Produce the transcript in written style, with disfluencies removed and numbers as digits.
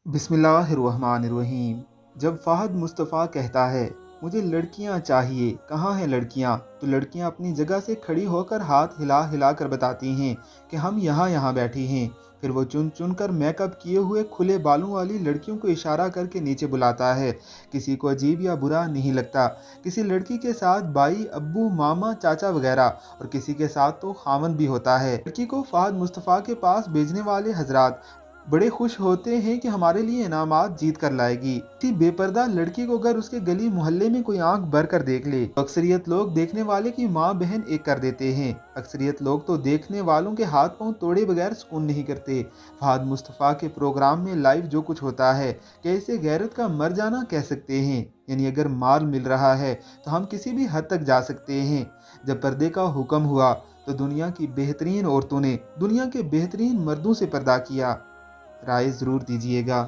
बिस्मिल्लाहिर्रहमानिर्रहीम। जब फ़हद मुस्तफ़ा कहता है मुझे लड़कियां चाहिए, कहाँ हैं लड़कियां, तो लड़कियां अपनी जगह से खड़ी होकर हाथ हिला हिला कर बताती हैं कि हम यहाँ यहाँ बैठी हैं। फिर वो चुन चुन कर मेकअप किए हुए खुले बालों वाली लड़कियों को इशारा करके नीचे बुलाता है। किसी को अजीब या बुरा नहीं लगता। किसी लड़की के साथ बाई, अब्बू, मामा, चाचा वगैरह, और किसी के साथ तो खामन भी होता है। लड़की को फ़हद मुस्तफ़ा के पास भेजने वाले हजरात बड़े खुश होते हैं कि हमारे लिए इनामात जीत कर लाएगी। किसी बेपर्दा लड़की को अगर उसके गली मोहल्ले में कोई आंख भर कर देख ले तो अक्सरियत लोग देखने वाले की माँ बहन एक कर देते हैं। अक्सरियत लोग तो देखने वालों के हाथ पांव तोड़े बगैर सुकून नहीं करते। फहद मुस्तफ़ा के प्रोग्राम में लाइव जो कुछ होता है, कैसे गैरत का मर जाना कह सकते हैं। यानी अगर माल मिल रहा है तो हम किसी भी हद तक जा सकते हैं। जब पर्दे का हुक्म हुआ तो दुनिया की बेहतरीन औरतों ने दुनिया के बेहतरीन मर्दों से पर्दा किया। राय ज़रूर दीजिएगा।